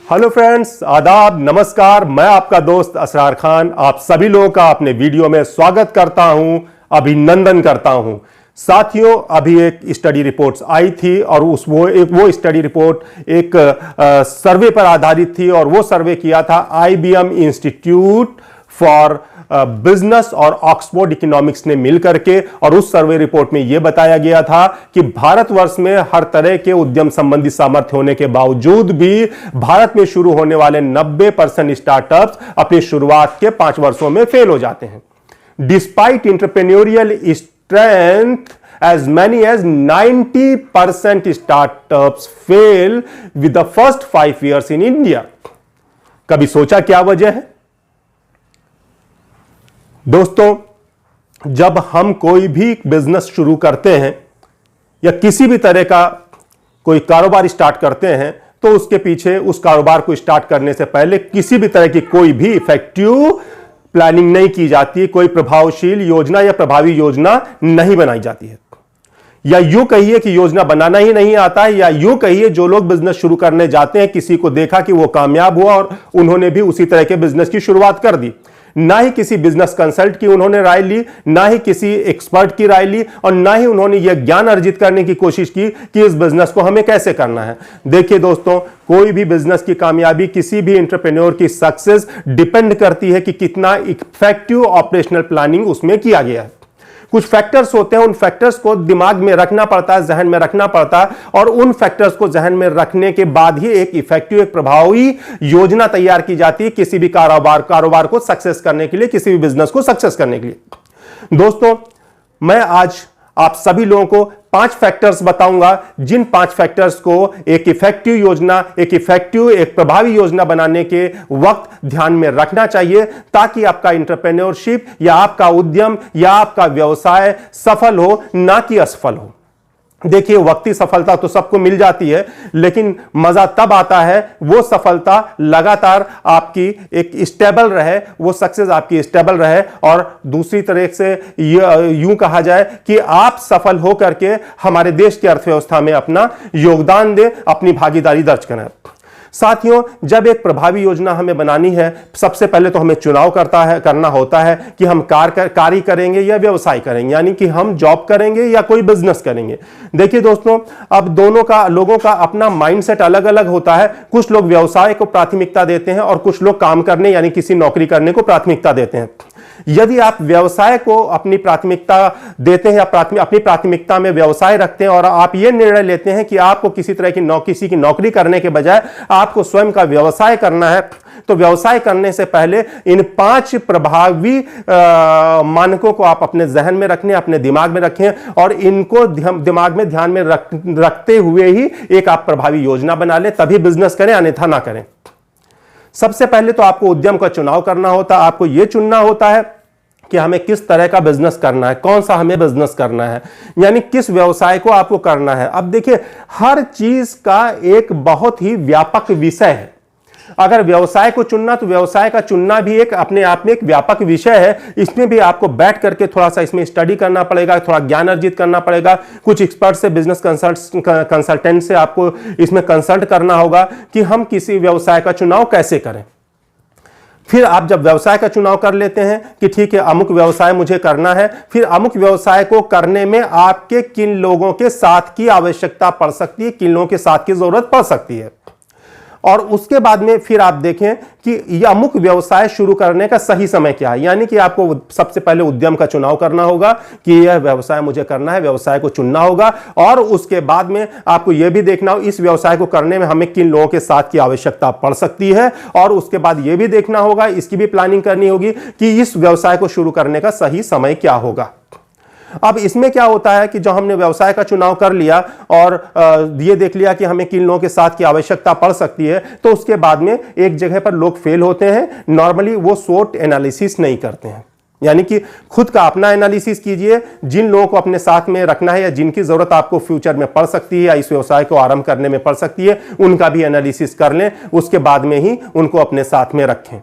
Hello friends, आदाब, नमस्कार। मैं आपका दोस्त असरार खान आप सभी लोगों का अपने वीडियो में स्वागत करता हूं, अभिनंदन करता हूं। साथियों, अभी एक स्टडी रिपोर्ट्स आई थी और वो स्टडी रिपोर्ट एक सर्वे पर आधारित थी और वो सर्वे किया था IBM इंस्टीट्यूट फॉर बिजनेस और ऑक्सफोर्ड इकोनॉमिक्स ने मिलकर के। और उस सर्वे रिपोर्ट में यह बताया गया था कि भारतवर्ष में हर तरह के उद्यम संबंधी सामर्थ्य होने के बावजूद भी भारत में शुरू होने वाले 90% स्टार्टअप्स अपनी शुरुआत के 5 वर्षों में फेल हो जाते हैं। Despite entrepreneurial strength, as many as 90% startups fail with the first 5 years in India। कभी सोचा क्या वजह है? दोस्तों, जब हम कोई भी बिजनेस शुरू करते हैं या किसी भी तरह का कोई कारोबार स्टार्ट करते हैं तो उसके पीछे उस कारोबार को स्टार्ट करने से पहले किसी भी तरह की कोई भी इफेक्टिव प्लानिंग नहीं की जाती, कोई प्रभावशील योजना या प्रभावी योजना नहीं बनाई जाती है। या यूं कहिए कि योजना बनाना ही नहीं आता है, या यूं कहिए जो लोग बिजनेस शुरू करने जाते हैं किसी को देखा कि वो कामयाब हुआ और उन्होंने भी उसी तरह के बिजनेस की शुरुआत कर दी। ना ही किसी बिजनेस कंसल्ट की उन्होंने राय ली, ना ही किसी एक्सपर्ट की राय ली, और ना ही उन्होंने यह ज्ञान अर्जित करने की कोशिश की कि इस बिजनेस को हमें कैसे करना है। देखिए दोस्तों, कोई भी बिजनेस की कामयाबी, किसी भी एंटरप्रेन्योर की सक्सेस डिपेंड करती है कि कितना इफेक्टिव ऑपरेशनल प्लानिंग उसमें किया गया है। कुछ फैक्टर्स होते हैं, उन फैक्टर्स को दिमाग में रखना पड़ता है, जहन में रखना पड़ता है, और उन फैक्टर्स को जहन में रखने के बाद ही एक इफेक्टिव, एक प्रभावी योजना तैयार की जाती है किसी भी कारोबार को सक्सेस करने के लिए, किसी भी बिजनेस को सक्सेस करने के लिए। दोस्तों, मैं आज आप सभी लोगों को 5 फैक्टर्स बताऊंगा, जिन 5 फैक्टर्स को एक इफेक्टिव योजना, एक प्रभावी योजना बनाने के वक्त ध्यान में रखना चाहिए, ताकि आपका एंटरप्रेन्योरशिप या आपका उद्यम या आपका व्यवसाय सफल हो, ना कि असफल हो। देखिए, वक्ती सफलता तो सबको मिल जाती है, लेकिन मजा तब आता है वो सफलता लगातार आपकी एक स्टेबल रहे, वो सक्सेस आपकी स्टेबल रहे, और दूसरी तरह से यूं कहा जाए कि आप सफल हो करके हमारे देश की अर्थव्यवस्था में अपना योगदान दें, अपनी भागीदारी दर्ज करें। साथियों, जब एक प्रभावी योजना हमें बनानी है, सबसे पहले तो हमें चुनाव करना होता है कि हम कार्य करेंगे या व्यवसाय करेंगे, यानी कि हम जॉब करेंगे या कोई बिजनेस करेंगे। देखिए दोस्तों, अब लोगों का अपना माइंडसेट अलग अलग होता है। कुछ लोग व्यवसाय को प्राथमिकता देते हैं और कुछ लोग काम करने यानी किसी नौकरी करने को प्राथमिकता देते हैं। यदि आप व्यवसाय को अपनी प्राथमिकता देते हैं या अपनी प्राथमिकता में व्यवसाय रखते हैं और आप यह निर्णय लेते हैं कि आपको किसी की नौकरी करने के बजाय आपको स्वयं का व्यवसाय करना है, तो व्यवसाय करने से पहले इन 5 प्रभावी मानकों को आप अपने जहन में रखें, अपने दिमाग में रखें, और इनको दिमाग में ध्यान में रखते हुए ही एक आप प्रभावी योजना बना लें, तभी बिजनेस करें, अन्यथा ना करें। सबसे पहले तो आपको उद्यम का चुनाव करना होता है। आपको यह चुनना होता है कि हमें किस तरह का बिजनेस करना है, कौन सा हमें बिजनेस करना है, यानी किस व्यवसाय को आपको करना है। अब देखिए, हर चीज का एक बहुत ही व्यापक विषय है। अगर व्यवसाय को चुनना, तो व्यवसाय का चुनना भी एक अपने आप में एक व्यापक विषय है। इसमें भी आपको बैठ करके थोड़ा सा इसमें स्टडी करना पड़ेगा, थोड़ा ज्ञान अर्जित करना पड़ेगा। कुछ एक्सपर्ट से, बिजनेस कंसल्टेंट से आपको इसमें कंसल्ट करना होगा कि हम किसी व्यवसाय का चुनाव कैसे करें। फिर आप जब व्यवसाय का चुनाव कर लेते हैं कि ठीक है, अमुक व्यवसाय मुझे करना है, फिर अमुक व्यवसाय को करने में आपके किन लोगों के साथ की आवश्यकता पड़ सकती है, किन लोगों के साथ की जरूरत पड़ सकती है, और उसके बाद में फिर आप देखें कि यह अमुक व्यवसाय शुरू करने का सही समय क्या है। यानी कि आपको सबसे पहले उद्यम का चुनाव करना होगा कि यह व्यवसाय मुझे करना है, व्यवसाय को चुनना होगा, और उसके बाद में आपको यह भी देखना हो इस व्यवसाय को करने में हमें किन लोगों के साथ की आवश्यकता पड़ सकती है, और उसके बाद यह भी देखना होगा, इसकी भी प्लानिंग करनी होगी कि इस व्यवसाय को शुरू करने का सही समय क्या होगा। अब इसमें क्या होता है कि जो हमने व्यवसाय का चुनाव कर लिया और ये देख लिया कि हमें किन लोगों के साथ की आवश्यकता पड़ सकती है, तो उसके बाद में एक जगह पर लोग फेल होते हैं। नॉर्मली वो SWOT एनालिसिस नहीं करते हैं, यानी कि खुद का अपना एनालिसिस कीजिए, जिन लोगों को अपने साथ में रखना है या जिनकी जरूरत आपको फ्यूचर में पड़ सकती है या इस व्यवसाय को आरंभ करने में पड़ सकती है, उनका भी एनालिसिस कर लें, उसके बाद में ही उनको अपने साथ में रखें।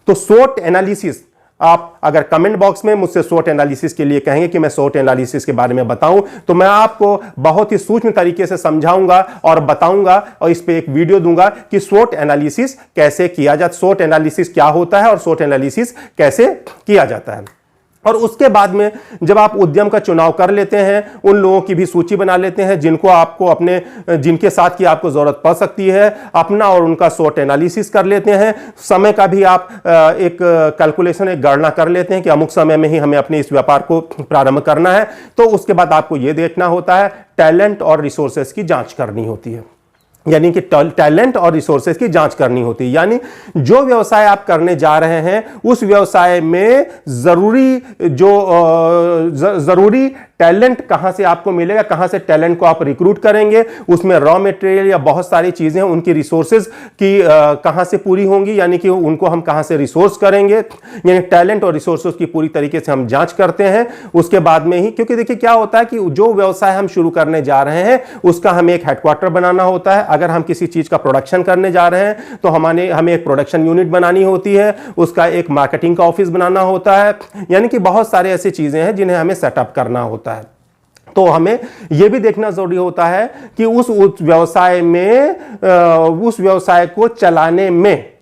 तो SWOT एनालिसिस आप अगर कमेंट बॉक्स में मुझसे SWOT एनालिसिस के लिए कहेंगे कि मैं SWOT एनालिसिस के बारे में बताऊं, तो मैं आपको बहुत ही सूक्ष्म तरीके से समझाऊंगा और बताऊंगा और इस पे एक वीडियो दूंगा कि SWOT एनालिसिस कैसे किया जाता है, SWOT एनालिसिस क्या होता है और SWOT एनालिसिस कैसे किया जाता है। और उसके बाद में जब आप उद्यम का चुनाव कर लेते हैं, उन लोगों की भी सूची बना लेते हैं जिनको आपको अपने जिनके साथ की आपको जरूरत पड़ सकती है, अपना और उनका SWOT एनालिसिस कर लेते हैं। समय का भी आप एक कैलकुलेशन, एक गणना कर लेते हैं कि अमुक समय में ही हमें अपने इस व्यापार को प्रारंभ करना है। तो उसके बाद आपको यह देखना होता है, टैलेंट और रिसोर्सेस की जांच करनी होती है, यानी कि टैलेंट और रिसोर्सेज की जांच करनी होती है। यानी जो व्यवसाय आप करने जा रहे हैं उस व्यवसाय में जरूरी टैलेंट कहां से आपको मिलेगा, कहां से टैलेंट को आप रिक्रूट करेंगे, उसमें रॉ मटेरियल या बहुत सारी चीजें हैं, उनकी रिसोर्सेज की कहां से पूरी होंगी, यानी कि उनको हम कहां से रिसोर्स करेंगे। यानी टैलेंट और रिसोर्सेज की पूरी तरीके से हम जांच करते हैं। उसके बाद में ही, क्योंकि देखिए क्या होता है कि जो व्यवसाय हम शुरू करने जा रहे हैं उसका हमें एक हेडक्वार्टर बनाना होता है। अगर हम किसी चीज का प्रोडक्शन करने जा रहे हैं तो हमें एक प्रोडक्शन यूनिट बनानी होती है, उसका एक मार्केटिंग का ऑफिस बनाना होता है, यानी कि बहुत सारे ऐसी चीजें हैं जिन्हें हमें सेटअप करना होता है। तो हमें यह भी देखना जरूरी होता है कि उस व्यवसाय को चलाने में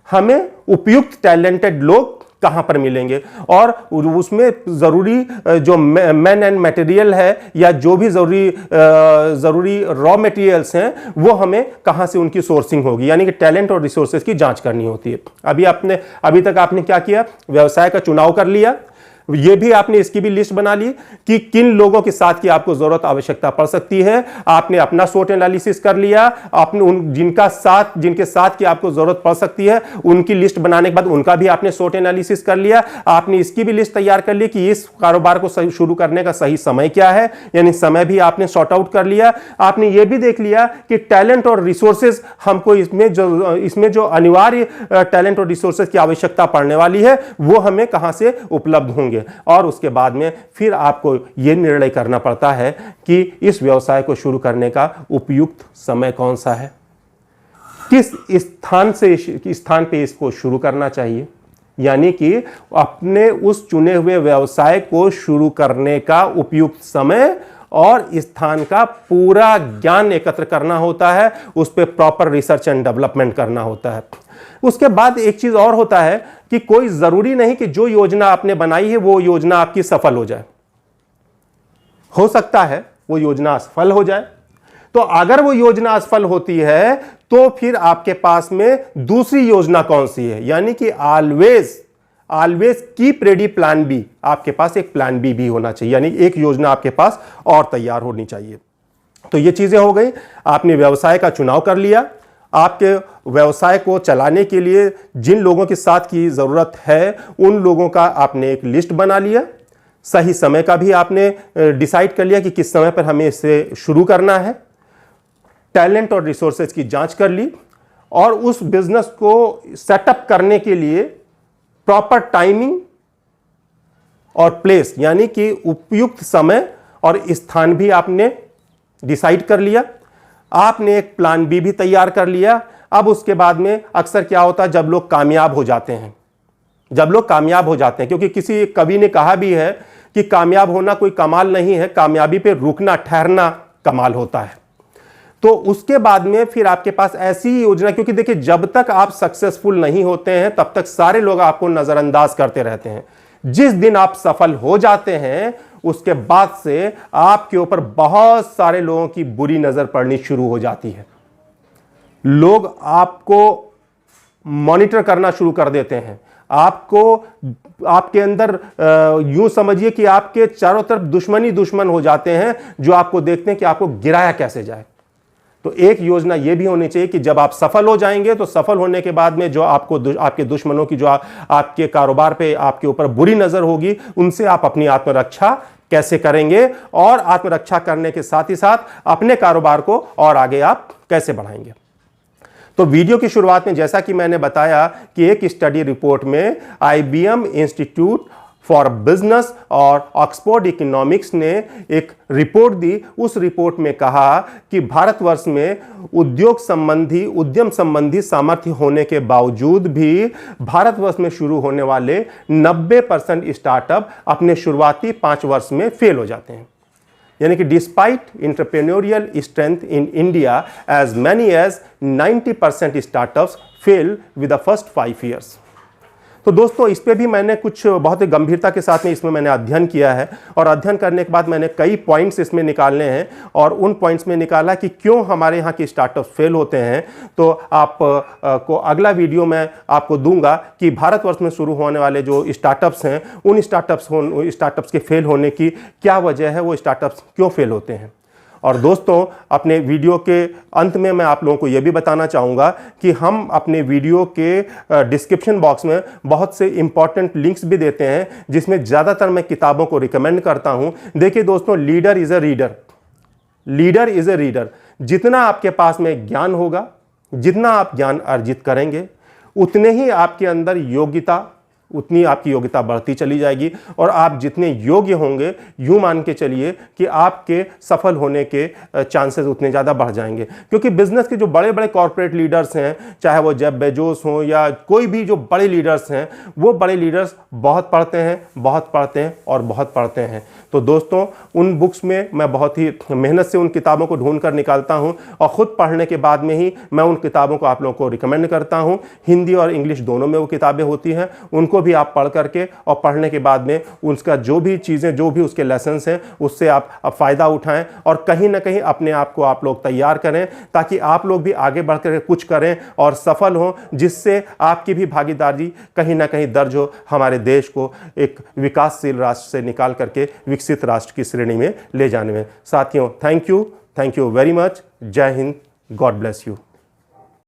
हमें उपयुक्त टैलेंटेड लोग कहां पर मिलेंगे और उसमें जरूरी जो मैन एंड मटेरियल है या जो भी जरूरी रॉ मटेरियल्स हैं वो हमें कहां से उनकी सोर्सिंग होगी, यानी कि टैलेंट और रिसोर्सेज की जांच करनी होती है। अभी तक आपने क्या किया, व्यवसाय का चुनाव कर लिया, ये भी आपने इसकी भी लिस्ट बना ली कि किन लोगों के साथ की आपको जरूरत आवश्यकता पड़ सकती है। आपने अपना SWOT एनालिसिस कर लिया, आपने जिनके साथ की आपको जरूरत पड़ सकती है उनकी लिस्ट बनाने के बाद उनका भी आपने SWOT एनालिसिस कर लिया। आपने इसकी भी लिस्ट तैयार कर ली कि इस कारोबार को शुरू करने का सही समय क्या है, यानी समय भी आपने सॉर्ट आउट कर लिया। आपने यह भी देख लिया कि टैलेंट और रिसोर्सेज हमको इसमें जो अनिवार्य टैलेंट और रिसोर्सेज की आवश्यकता पड़ने वाली है वो हमें कहां से उपलब्ध होंगे। और उसके बाद में फिर आपको यह निर्णय करना पड़ता है कि इस व्यवसाय को शुरू करने का उपयुक्त समय कौन सा है, किस स्थान पे इसको शुरू करना चाहिए, यानी कि अपने उस चुने हुए व्यवसाय को शुरू करने का उपयुक्त समय और स्थान का पूरा ज्ञान एकत्र करना होता है, उस पर प्रॉपर रिसर्च एंड डेवलपमेंट करना होता है। उसके बाद एक चीज और होता है कि कोई जरूरी नहीं कि जो योजना आपने बनाई है वो योजना आपकी सफल हो जाए, हो सकता है वो योजना असफल हो जाए। तो अगर वो योजना असफल होती है तो फिर आपके पास में दूसरी योजना कौन सी है, यानी कि always keep ready plan B, आपके पास एक प्लान बी भी होना चाहिए, यानी एक योजना आपके पास और तैयार होनी चाहिए। तो ये चीजें हो गई, आपने व्यवसाय का चुनाव कर लिया, आपके व्यवसाय को चलाने के लिए जिन लोगों के साथ की जरूरत है उन लोगों का आपने एक लिस्ट बना लिया, सही समय का भी आपने डिसाइड कर लिया कि किस समय पर हमें इसे शुरू करना है, टैलेंट और रिसोर्सेज की जांच कर ली और उस बिजनेस को सेटअप करने के लिए प्रॉपर टाइमिंग और प्लेस, यानी कि उपयुक्त समय और स्थान भी आपने डिसाइड कर लिया। आपने एक प्लान बी भी तैयार कर लिया। अब उसके बाद में अक्सर क्या होता है, जब लोग कामयाब हो जाते हैं, क्योंकि किसी कवि ने कहा भी है कि कामयाब होना कोई कमाल नहीं है, कामयाबी पे रुकना ठहरना कमाल होता है। तो उसके बाद में फिर आपके पास ऐसी योजना, क्योंकि देखिए जब तक आप सक्सेसफुल नहीं होते हैं तब तक सारे लोग आपको नजरअंदाज करते रहते हैं। जिस दिन आप सफल हो जाते हैं उसके बाद से आपके ऊपर बहुत सारे लोगों की बुरी नजर पड़नी शुरू हो जाती है। लोग आपको मॉनिटर करना शुरू कर देते हैं, आपके अंदर यूं समझिए कि आपके चारों तरफ दुश्मन हो जाते हैं जो आपको देखते हैं कि आपको गिराया कैसे जाए। तो एक योजना यह भी होनी चाहिए कि जब आप सफल हो जाएंगे तो सफल होने के बाद में जो आपके दुश्मनों की जो आपके कारोबार पे आपके ऊपर बुरी नजर होगी उनसे आप अपनी आत्मरक्षा कैसे करेंगे और आत्मरक्षा करने के साथ ही साथ अपने कारोबार को और आगे आप कैसे बढ़ाएंगे। तो वीडियो की शुरुआत में जैसा कि मैंने बताया कि एक स्टडी रिपोर्ट में IBM इंस्टीट्यूट फॉर बिजनेस और ऑक्सफोर्ड इकोनॉमिक्स ने एक रिपोर्ट दी। उस रिपोर्ट में कहा कि भारतवर्ष में उद्यम संबंधी सामर्थ्य होने के बावजूद भी भारतवर्ष में शुरू होने वाले 90% स्टार्टअप अपने शुरुआती 5 वर्ष में फेल हो जाते हैं। यानी कि despite entrepreneurial strength in India as many as 90% startups fail with the first 5 years। तो दोस्तों इस पे भी मैंने कुछ बहुत ही गंभीरता के साथ में इसमें मैंने अध्ययन किया है, और अध्ययन करने के बाद मैंने कई पॉइंट्स इसमें निकालने हैं, और उन पॉइंट्स में निकाला कि क्यों हमारे यहाँ के स्टार्टअप फेल होते हैं। तो आप को अगला वीडियो मैं आपको दूंगा कि भारतवर्ष में शुरू होने वाले जो स्टार्टअप्स हैं उन स्टार्टअप्स के फेल होने की क्या वजह है, वो स्टार्टअप्स क्यों फेल होते हैं। और दोस्तों अपने वीडियो के अंत में मैं आप लोगों को यह भी बताना चाहूँगा कि हम अपने वीडियो के डिस्क्रिप्शन बॉक्स में बहुत से इंपॉर्टेंट लिंक्स भी देते हैं, जिसमें ज़्यादातर मैं किताबों को रिकमेंड करता हूँ। देखिए दोस्तों, लीडर इज़ अ रीडर। जितना आपके पास में ज्ञान होगा, जितना आप ज्ञान अर्जित करेंगे, उतने ही आपके अंदर उतनी आपकी योग्यता बढ़ती चली जाएगी, और आप जितने योग्य होंगे, यूं मान के चलिए कि आपके सफल होने के चांसेस उतने ज़्यादा बढ़ जाएंगे। क्योंकि बिजनेस के जो बड़े बड़े कॉर्पोरेट लीडर्स हैं, चाहे वो जेफ बेजोस हों या कोई भी जो बड़े लीडर्स हैं, वो बड़े लीडर्स बहुत पढ़ते हैं और बहुत पढ़ते हैं। तो दोस्तों उन बुक्स में मैं बहुत ही मेहनत से उन किताबों को ढूंढ कर निकालता हूं, और ख़ुद पढ़ने के बाद में ही मैं उन किताबों को आप लोगों को रिकमेंड करता हूं। हिंदी और इंग्लिश दोनों में वो किताबें होती हैं, उनको भी आप पढ़ करके और पढ़ने के बाद में उसका जो भी चीज़ें, जो भी उसके लेसन्स हैं, उससे आप फ़ायदा उठाएं, और कहीं ना कहीं अपने आप को आप लोग तैयार करें, ताकि आप लोग भी आगे बढ़ कर कुछ करें और सफल हों, जिससे आपकी भी भागीदारी कहीं ना कहीं दर्ज हो, हमारे देश को एक विकासशील राष्ट्र से निकाल करके विकसित राष्ट्र की श्रेणी में ले जाने में। साथियों, थैंक यू वेरी मच। जय हिंद, गॉड ब्लेस यू।